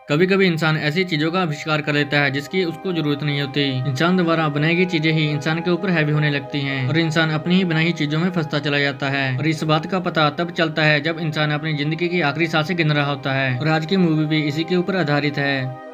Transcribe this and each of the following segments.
कभी कभी इंसान ऐसी चीजों का आविष्कार कर लेता है जिसकी उसको जरूरत नहीं होती। इंसान द्वारा बनाई गई चीजें ही इंसान के ऊपर हैवी होने लगती हैं और इंसान अपनी ही बनाई चीजों में फंसता चला जाता है। और इस बात का पता तब चलता है जब इंसान अपनी जिंदगी की आखिरी सांसें गिन रहा होता है। और आज की मूवी भी इसी के ऊपर आधारित है।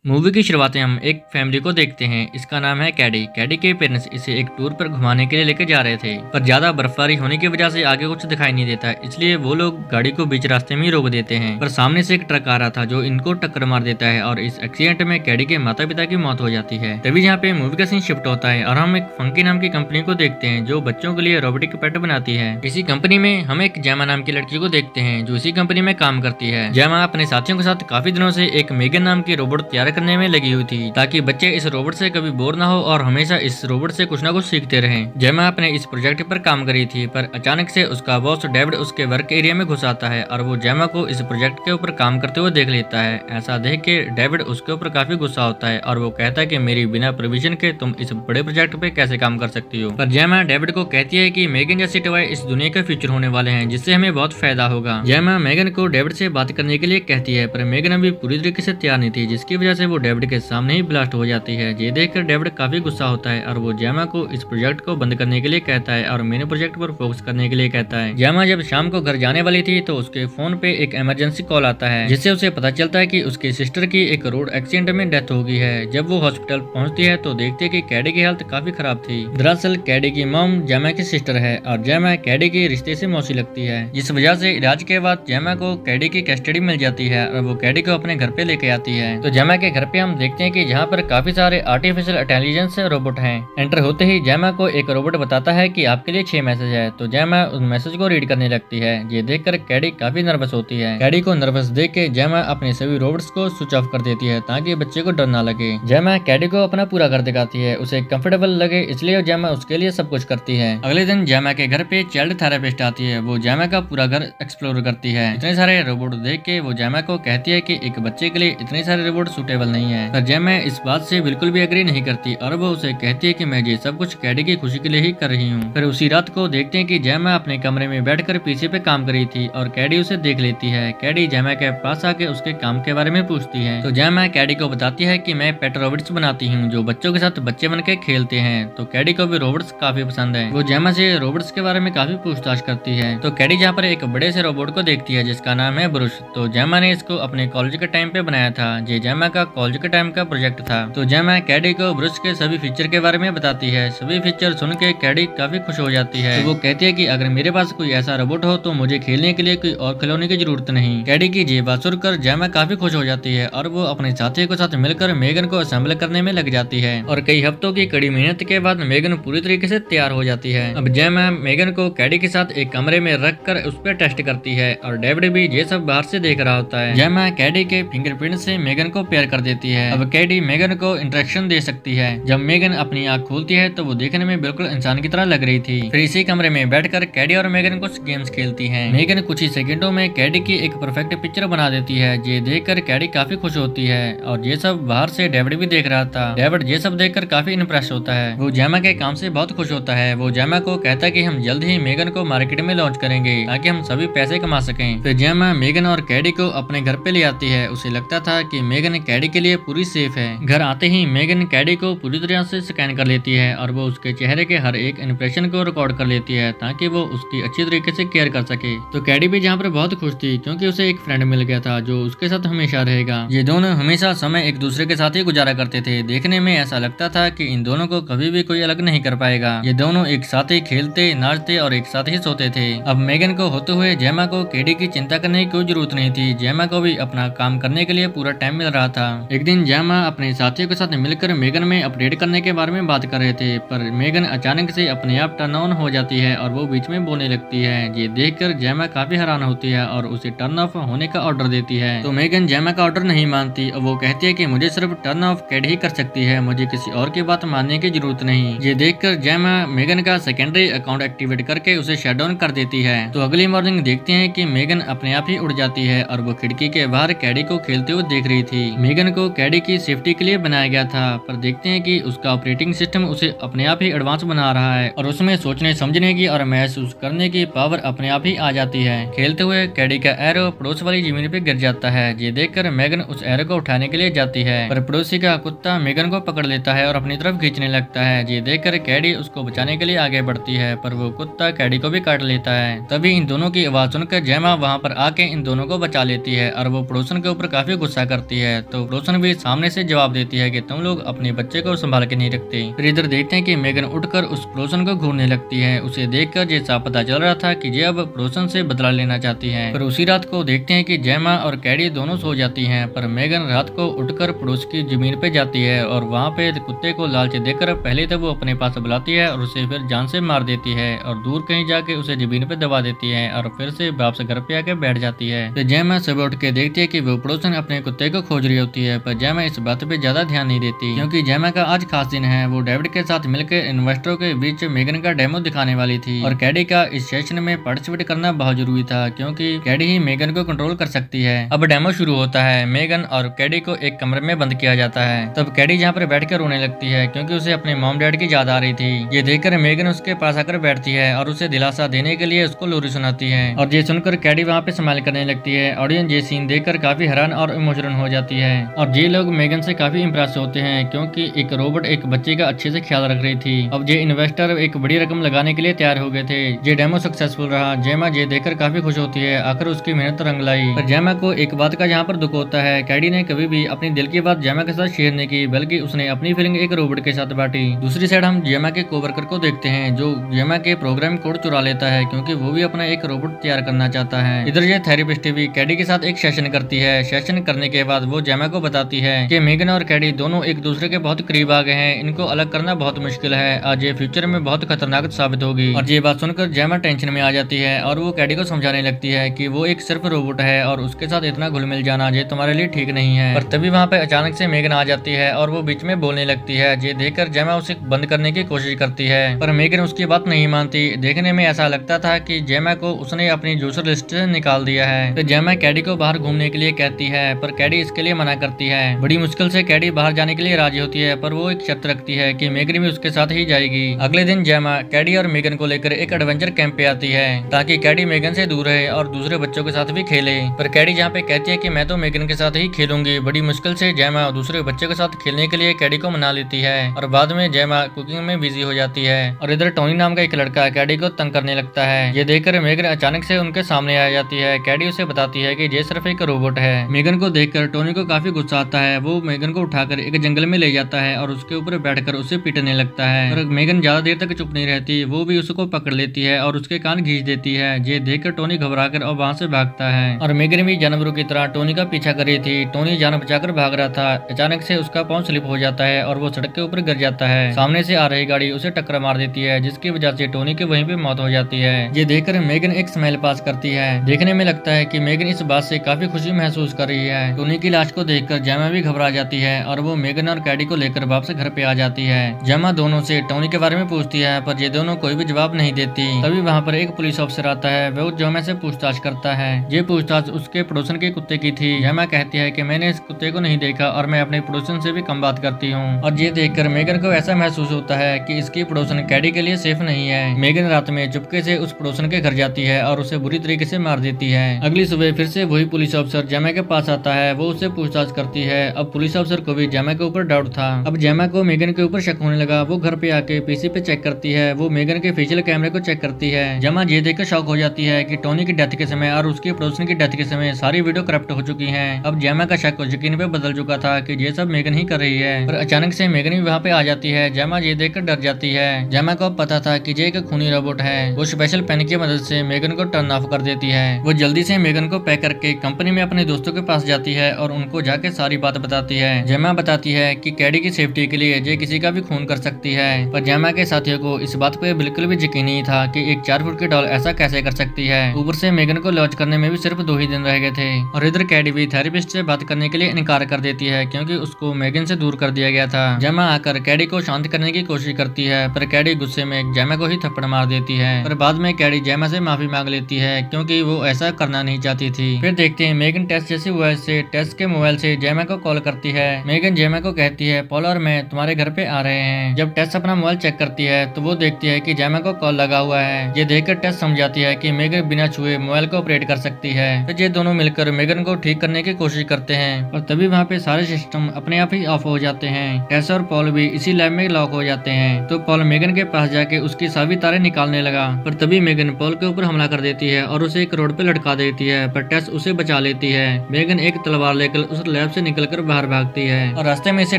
मूवी की शुरुआतें हम एक फैमिली को देखते हैं। इसका नाम है कैडी। कैडी के पेरेंट्स इसे एक टूर पर घुमाने के लिए लेकर जा रहे थे, पर ज्यादा बर्फबारी होने की वजह से आगे कुछ दिखाई नहीं देता, इसलिए वो लोग गाड़ी को बीच रास्ते में ही रोक देते हैं। पर सामने से एक ट्रक आ रहा था जो इनको टक्कर मार देता है और इस एक्सीडेंट में कैडी के माता पिता की मौत हो जाती है। तभी यहाँ पे मूवी का सीन शिफ्ट होता है और हम एक फंकी नाम की कंपनी को देखते हैं जो बच्चों के लिए रोबोटिक पेट बनाती है। इसी कंपनी में हम एक जैमा नाम की लड़की को देखते हैं जो इसी कंपनी में काम करती है। जैमा अपने साथियों के साथ काफी दिनों से एक मेगन नाम की रोबोट तैयार करने में लगी हुई थी ताकि बच्चे इस रोबोट से कभी बोर ना हो और हमेशा इस रोबोट से कुछ ना कुछ सीखते रहें। जैमा अपने इस प्रोजेक्ट पर काम करी थी, पर अचानक से उसका बॉस डेविड उसके वर्क एरिया में घुस आता है और वो जैमा को इस प्रोजेक्ट के ऊपर काम करते हुए देख लेता है। ऐसा देख के डेविड उसके ऊपर काफी गुस्सा होता है और वो कहता है कि मेरी बिना परमिशन के तुम इस बड़े प्रोजेक्ट पे कैसे काम कर सकती हो। पर जैमा डेविड को कहती है कि मेगन जैसे टॉय इस दुनिया का फ्यूचर होने वाले हैं जिससे हमें बहुत फायदा होगा। जैमा मेगन को डेविड से बात करने के लिए कहती है, पर मेगन अभी पूरी तरीके से तैयार नहीं थी, जिसकी वजह से वो डेविड के सामने ही ब्लास्ट हो जाती है। ये देखकर डेविड काफी गुस्सा होता है और वो जैमा को इस प्रोजेक्ट को बंद करने के लिए कहता है और मेन प्रोजेक्ट पर फोकस करने के लिए कहता है। जैमा जब शाम को घर जाने वाली थी तो उसके फोन पे एक इमरजेंसी कॉल आता है जिससे उसे पता चलता है कि उसकी सिस्टर की एक रोड एक्सीडेंट में डेथ हो गई है। जब वो हॉस्पिटल पहुंचती है तो देखती है कि कैडी की हालत काफी खराब थी। दरअसल कैडी की मॉम जैमा की सिस्टर है और जैमा कैडी के रिश्ते से मौसी लगती है, जिस वजह से इलाज के बाद जैमा को कैडी की कस्टडी मिल जाती है और वो कैडी को अपने घर पे लेके आती है। तो जैमा के घर पे हम देखते हैं कि जहाँ पर काफी सारे आर्टिफिशियल इंटेलिजेंस रोबोट हैं। एंटर होते ही जैमा को एक रोबोट बताता है कि आपके लिए 6 मैसेज है। तो जैमा उन मैसेज को रीड करने लगती है। ये देखकर कैडी काफी नर्वस होती है। कैडी को नर्वस देख के जैमा अपने सभी रोबोट्स को स्विच ऑफ कर देती है ताकि बच्चे को डर ना लगे। जैमा कैडी को अपना पूरा घर दिखाती है, उसे कंफर्टेबल लगे, इसलिए जैमा उसके लिए सब कुछ करती है। अगले दिन जैमा के घर पे चाइल्ड थेरेपिस्ट आती है। वो जैमा का पूरा घर एक्सप्लोर करती है। इतने सारे रोबोट देख के वो जैमा को कहती है कि एक बच्चे के लिए इतने सारे रोबोट सूटेबल नहीं है। पर जैमा इस बात से बिल्कुल भी एग्री नहीं करती और वो उसे कहती है कि मैं ये सब कुछ कैडी की खुशी के लिए ही कर रही हूँ। फिर उसी रात को देखते हैं कि जैमा अपने कमरे में बैठकर पीछे पे काम कर रही थी और कैडी उसे देख लेती है। कैडी जैमा के पास आके उसके काम के बारे में पूछती है। तो जैमा कैडी को बताती है कि मैं पेट रोबोट्स बनाती हूँ जो बच्चों के साथ बच्चे बन के खेलते हैं। तो कैडी को भी रोबोट्स काफी पसंद है। वो जैमा से रोबोट्स के बारे में काफी पूछताछ करती है। तो कैडी जहाँ पर एक बड़े से रोबोट को देखती है जिसका नाम है ब्रुश। तो जैमा ने इसको अपने कॉलेज के टाइम पे बनाया था। ये जैमा का कॉलेज के टाइम का प्रोजेक्ट था। तो जैमा कैडी को ब्रुश के सभी फीचर के बारे में बताती है। सभी फीचर सुन के कैडी काफी खुश हो जाती है। तो वो कहती है कि अगर मेरे पास कोई ऐसा रोबोट हो तो मुझे खेलने के लिए कोई और खिलौने की जरूरत नहीं। कैडी की ये बात सुनकर जैमा काफी खुश हो जाती है और वो अपने साथियों के साथ मिलकर मेगन को असेंबल करने में लग जाती है। और कई हफ्तों की कड़ी मेहनत के बाद मेगन पूरी तरीके से तैयार हो जाती है। अब जैमा मेगन को कैडी के साथ एक कमरे में रख कर उस पर टेस्ट करती है और डेविड भी ये सब बाहर से देख रहा होता है। जैमा कैडी के फिंगरप्रिंट से मेगन को पेयर कर देती है। अब कैडी मेगन को इंस्ट्रक्शन दे सकती है। जब मेगन अपनी आँख खोलती है तो वो देखने में बिल्कुल इंसान की तरह लग रही थी। फिर इसी कमरे में बैठकर कैडी और मेगन कुछ गेम्स खेलती हैं। मेगन कुछ ही सेकंडों में कैडी की एक परफेक्ट पिक्चर बना देती है। ये देखकर कैडी काफी खुश होती है और ये सब बाहर से डेविड भी देख रहा था। डेविड ये सब देखकर काफी इंप्रेस होता है। वो जैमा के काम से बहुत खुश होता है। वो जैमा को कहता है कि हम जल्द ही मेगन को मार्केट में लॉन्च करेंगे ताकि हम सभी पैसे कमा सकें। फिर जैमा मेगन और कैडी को अपने घर पे ले आती है। उसे लगता था कि मेगन कैडी के लिए पूरी सेफ है। घर आते ही मेगन कैडी को पूरी तरह से स्कैन कर लेती है और वो उसके चेहरे के हर एक इंप्रेशन को रिकॉर्ड कर लेती है ताकि वो उसकी अच्छी तरीके से केयर कर सके। तो कैडी भी जहाँ पर बहुत खुश थी क्योंकि उसे एक फ्रेंड मिल गया था जो उसके साथ हमेशा रहेगा। ये दोनों हमेशा समय एक दूसरे के साथ ही गुजारा करते थे। देखने में ऐसा लगता था कि इन दोनों को कभी भी कोई अलग नहीं कर पाएगा। ये दोनों एक साथ ही खेलते, नाचते और एक साथ ही सोते थे। अब मेगन को होते हुए जैमा को कैडी की चिंता करने की कोई जरूरत नहीं थी। जैमा को भी अपना काम करने के लिए पूरा टाइम मिल रहा था। एक दिन जैमा अपने साथियों के साथ मिलकर मेगन में अपडेट करने के बारे में बात कर रहे थे, पर मेगन अचानक से अपने आप टर्न ऑन हो जाती है और वो बीच में बोलने लगती है। ये देखकर जैमा काफी हैरान होती है और उसे टर्न ऑफ होने का ऑर्डर देती है। तो मेगन जैमा का ऑर्डर नहीं मानती और वो कहती है कि मुझे सिर्फ टर्न ऑफ कैडी ही कर सकती है, मुझे किसी और की बात मानने की जरूरत नहीं। ये देखकर जैमा मेगन का सेकेंडरी अकाउंट एक्टिवेट करके उसे शट डाउन कर देती है। तो अगली मॉर्निंग देखते हैं कि मेगन अपने आप ही उड़ जाती है और वो खिड़की के बाहर कैडी को खेलते हुए देख रही थी। मेगन मेगन को कैडी की सेफ्टी के लिए बनाया गया था, पर देखते हैं कि उसका ऑपरेटिंग सिस्टम उसे अपने आप ही एडवांस बना रहा है और उसमें सोचने समझने की और महसूस करने की पावर अपने आप ही आ जाती है। खेलते हुए कैडी का एरो पड़ोस वाली जमीन पे गिर जाता है। ये देखकर मेगन उस एरो को उठाने के लिए जाती है, पर पड़ोसी का कुत्ता मेगन को पकड़ लेता है और अपनी तरफ खींचने लगता है। ये देखकर कैडी उसको बचाने के लिए आगे बढ़ती है, पर वो कुत्ता कैडी को भी काट लेता है। तभी इन दोनों की आवाज सुनकर जेमा वहाँ पर आके इन दोनों को बचा लेती है और वो पड़ोसन के ऊपर काफी गुस्सा करती है। तो पड़ोसन भी सामने से जवाब देती है कि तुम लोग अपने बच्चे को संभाल के नहीं रखते। फिर इधर देखते हैं कि मेगन उठकर उस पड़ोसन को घूरने लगती है। उसे देखकर जैसा पता चल रहा था कि ये अब पड़ोसन से बदला लेना चाहती है। पर उसी रात को देखते हैं कि जेमा और कैडी दोनों सो जाती हैं, पर मेगन रात को उठकर पड़ोस की जमीन पे जाती है और वहाँ पे कुत्ते को लालच देकर पहले तो वो अपने पास बुलाती है और उसे फिर जान से मार देती है और दूर कहीं जाके उसे जमीन पे दबा देती है और फिर से वापस घर पे आके बैठ जाती है। तो जेमा सुबह उठ के देखती है कि वो पड़ोसन अपने कुत्ते को खोज रही होती है, पर जेमा इस बात पे ज्यादा ध्यान नहीं देती क्योंकि जेमा का आज खास दिन है। वो डेविड के साथ मिलकर इन्वेस्टरों के बीच मेगन का डेमो दिखाने वाली थी और कैडी का इस सेशन में पार्टिसिपेट करना बहुत जरूरी था क्योंकि कैडी ही मेगन को कंट्रोल कर सकती है। अब डेमो शुरू होता है। मेगन और कैडी को एक कमरे में बंद किया जाता है। तब कैडी जहाँ पर बैठकर रोने लगती है क्योंकि उसे अपने मॉम डैड की याद आ रही थी। ये देखकर मेगन उसके पास आकर बैठती है और उसे दिलासा देने के लिए उसको लोरी सुनाती है और ये सुनकर कैडी वहाँ पे स्माइल करने लगती है। ऑडियंस ये सीन देखकर काफी हैरान और इमोशनल हो जाती है और ये लोग मेगन से काफी इम्प्रेस होते हैं क्योंकि एक रोबोट एक बच्चे का अच्छे से ख्याल रख रही थी। अब ये इन्वेस्टर एक बड़ी रकम लगाने के लिए तैयार हो गए थे। ये डेमो सक्सेसफुल रहा। जेमा ये देखकर काफी खुश होती है, आखिर उसकी मेहनत रंग लाई। पर जेमा को एक बात का यहाँ पर दुख होता है, कैडी ने कभी भी अपनी दिल की बात जेमा के साथ शेयर नहीं की, बल्कि उसने अपनी फीलिंग एक रोबोट के साथ बांटी। दूसरी साइड हम जेमा के कोवर्कर को देखते हैं जो जेमा के प्रोग्राम कोड चुरा लेता है क्योंकि वो भी अपना एक रोबोट तैयार करना चाहता है। इधर ये थेरेपिस्ट भी कैडी के साथ एक सेशन करती है। सेशन करने के बाद वो जेमा को बताती है कि मेगन और कैडी दोनों एक दूसरे के बहुत करीब आ गए हैं, इनको अलग करना बहुत मुश्किल है, आज ये फ्यूचर में बहुत खतरनाक साबित होगी। और ये बात सुनकर जेमा टेंशन में आ जाती है और वो कैडी को समझाने लगती है कि वो एक सिर्फ रोबोट है और उसके साथ इतना घुल मिल जाना ये तुम्हारे लिए ठीक नहीं है। पर तभी वहाँ पे अचानक से मेगन आ जाती है और वो बीच में बोलने लगती है। ये देखकर जेमा उसे बंद करने की कोशिश करती है, पर मेगन उसकी बात नहीं मानती। देखने में ऐसा लगता था कि जेमा को उसने अपनी जूसर लिस्ट से निकाल दिया है। तो जेमा कैडी को बाहर घूमने के लिए कहती है, पर कैडी इसके लिए मना करती है। बड़ी मुश्किल से कैडी बाहर जाने के लिए राजी होती है, पर वो एक शर्त रखती है कि मेगन भी उसके साथ ही जाएगी। अगले दिन जेमा कैडी और मेगन को लेकर एक एडवेंचर कैंप पे आती है ताकि कैडी मेगन से दूर रहे और दूसरे बच्चों के साथ भी खेले। पर कैडी जहाँ पे कहती है कि मैं तो मेगन के साथ ही खेलूंगी। बड़ी मुश्किल से जेमा दूसरे बच्चे के साथ खेलने के लिए कैडी को मना लेती है और बाद में जेमा कुकिंग में बिजी हो जाती है। और इधर टोनी नाम का एक लड़का कैडी को तंग करने लगता है। ये देखकर मेगन अचानक से उनके सामने आ जाती है। कैडी उसे बताती है कि ये सिर्फ एक रोबोट है। मेगन को देखकर टोनी को काफी गुस्सा आता है। वो मेगन को उठाकर एक जंगल में ले जाता है और उसके ऊपर बैठकर उसे पीटने लगता है। और मेगन ज्यादा देर तक चुप नहीं रहती, वो भी उसको पकड़ लेती है और उसके कान खींच देती है। ये देखकर टोनी घबराकर और वहाँ से भागता है और मेगन भी जानवरों की तरह टोनी का पीछा कर रही थी। टोनी जान बचाकर भाग रहा था। अचानक से उसका पाँव स्लिप हो जाता है और वो सड़क के ऊपर गिर जाता है। सामने से आ रही गाड़ी उसे टक्कर मार देती है जिसकी वजह से टोनी की वहीं पे मौत हो जाती है। ये देखकर मेगन एक स्माइल पास करती है। देखने में लगता है कि मेगन इस बात से काफी खुशी महसूस कर रही है। टोनी की लाश को देखकर जेमा भी घबरा जाती है और वो मेगन और कैडी को लेकर वापस घर पे आ जाती है। जेमा दोनों से टोनी के बारे में पूछती है, पर ये दोनों कोई भी जवाब नहीं देती। तभी वहाँ पर एक पुलिस ऑफिसर आता है। वो जेमा से पूछताछ करता है। ये पूछताछ उसके पड़ोसन के कुत्ते की थी। जेमा कहती है कि मैंने इस कुत्ते को नहीं देखा और मैं अपने पड़ोसन से भी कम बात करती हूँ। और ये देखकर मेगन को ऐसा महसूस होता है कि इसकी पड़ोसन कैडी के लिए सेफ नहीं है। मेगन रात में चुपके से उस पड़ोसन के घर जाती है और उसे बुरी तरीके से मार देती है। अगली सुबह फिर से वही पुलिस ऑफिसर जेमा के पास आता है। वो उससे पूछताछ करती है। अब पुलिस ऑफिसर को भी जेमा के ऊपर डाउट था। अब जेमा को मेगन के ऊपर शक होने लगा। वो घर पे आके पीसी पे चेक करती है। वो मेगन के फेशियल कैमरे को चेक करती है। जेमा ये देखकर शॉक हो जाती है कि टोनी की डेथ के समय और उसके पड़ोसन की डेथ के समय सारी वीडियो करप्ट हो चुकी हैं। अब जेमा का शक यकीन पे बदल चुका था कि ये सब मेगन ही कर रही है। पर अचानक से मेगन भी वहाँ पे आ जाती है। जेमा ये देखकर डर जाती है। जेमा को पता था कि ये एक खूनी रोबोट है। वो स्पेशल पेन की मदद से मेगन को टर्न ऑफ कर देती है। वो जल्दी से मेगन को पैक करके कंपनी में अपने दोस्तों के पास जाती है और उनको जाके सारी बात बताती है। जेमा बताती है कि कैडी की सेफ्टी के लिए ये किसी का भी खून कर सकती है। पर जेमा के साथियों को इस बात पे बिल्कुल भी यकीन नहीं था कि एक 4 फुट की डॉल ऐसा कैसे कर सकती है। ऊपर से मेगन को लॉन्च करने में भी सिर्फ 2 ही दिन रह गए थे। और इधर कैडी भी थेरेपिस्ट से बात करने के लिए इनकार कर देती है क्योंकि उसको मेगन से दूर कर दिया गया था। जेमा आकर कैडी को शांत करने की कोशिश करती है, पर कैडी गुस्से में जेमा को ही थप्पड़ मार देती है। पर बाद में कैडी जेमा से माफी मांग लेती है क्योंकि वो ऐसा करना नहीं चाहती थी। फिर देखते हैं मेगन टेस्ट जैसे मोबाइल से से जेमा को कॉल करती है। मेगन जेमा को कहती है पॉल और मैं तुम्हारे घर पे आ रहे हैं। जब टेस अपना मोबाइल चेक करती है तो वो देखती है कि जेमा को कॉल लगा हुआ है। ये देखकर टेस समझाती है कि मेगन बिना छुए मोबाइल को ऑपरेट कर सकती है। तो ये दोनों मिलकर मेगन को ठीक करने की कोशिश करते हैं और तभी वहाँ पे सारे सिस्टम अपने आप ही ऑफ हो जाते हैं। टेस और पॉल भी इसी लैब में लॉक हो जाते हैं। तो पॉल मेगन के पास जाके उसकी सभी तारें निकालने लगा, पर तभी मेगन पॉल के ऊपर हमला कर देती है और उसे एक रोड पे लटका देती है, पर टेस उसे बचा लेती है। मेगन एक तलवार लेकर उस लैब से निकलकर बाहर भागती है और रास्ते में इसे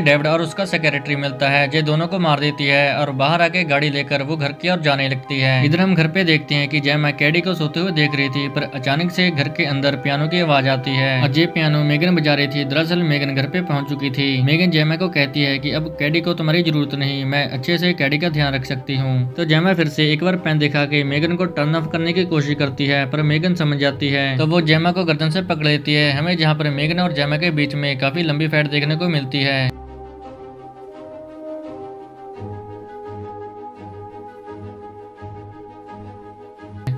डेविड और उसका सेक्रेटरी मिलता है, जो दोनों को मार देती है और बाहर आके गाड़ी लेकर वो घर की ओर जाने लगती है। इधर हम घर पे देखते हैं कि जेमा कैडी को सोते हुए देख रही थी, पर अचानक से घर के अंदर पियानो की आवाज आती है और ये पियानो मेगन बजा रही थी। दरअसल मेगन घर पे पहुंच चुकी थी। मेगन जेमा को कहती है कि अब कैडी को तुम्हारी जरूरत नहीं, मैं अच्छे से कैडी का ध्यान रख सकती हूँ। तो जेमा फिर से एक बार पेन दिखा के मेगन को टर्न ऑफ करने की कोशिश करती है, पर मेगन समझ जाती है तो वो जेमा को गर्दन से पकड़ लेती है। हमें जहाँ पर मेगन और जेमा के बीच में काफी लंबी फाइट देखने को मिलती है।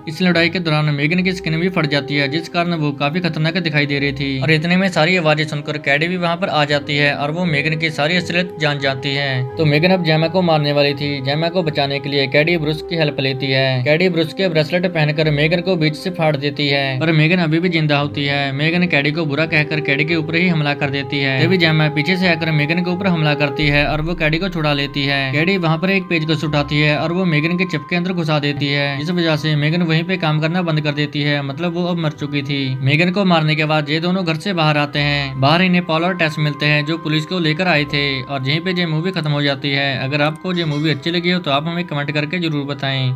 इस लड़ाई के दौरान मेगन की स्किन भी फट जाती है, जिस कारण वो काफी खतरनाक दिखाई दे रही थी। और इतने में सारी आवाजें सुनकर कैडी भी वहाँ पर आ जाती है और वो मेगन की सारी असलियत जान जाती है। तो मेगन अब जेमा को मारने वाली थी। जेमा को बचाने के लिए कैडी ब्रूस की हेल्प लेती है। कैडी ब्रूस के ब्रेसलेट पहनकर मेगन को बीच से फाड़ देती है, पर मेगन अभी भी जिंदा होती है। मेगन कैडी को बुरा कहकर कैडी के ऊपर ही हमला कर देती है। तभी जेमा पीछे से आकर मेगन के ऊपर हमला करती है और वो कैडी को छुड़ा लेती है। कैडी वहाँ पर एक पेचकस उठाती है और वो मेगन के चिप के अंदर घुसा देती है। इस वजह से मेगन वहीं पे काम करना बंद कर देती है, मतलब वो अब मर चुकी थी। मेगन को मारने के बाद ये दोनों घर से बाहर आते हैं। बाहर इन्हें पॉल और टेस मिलते हैं, जो पुलिस को लेकर आए थे, और यहीं पे ये मूवी खत्म हो जाती है। अगर आपको ये मूवी अच्छी लगी हो तो आप हमें कमेंट करके जरूर बताएं।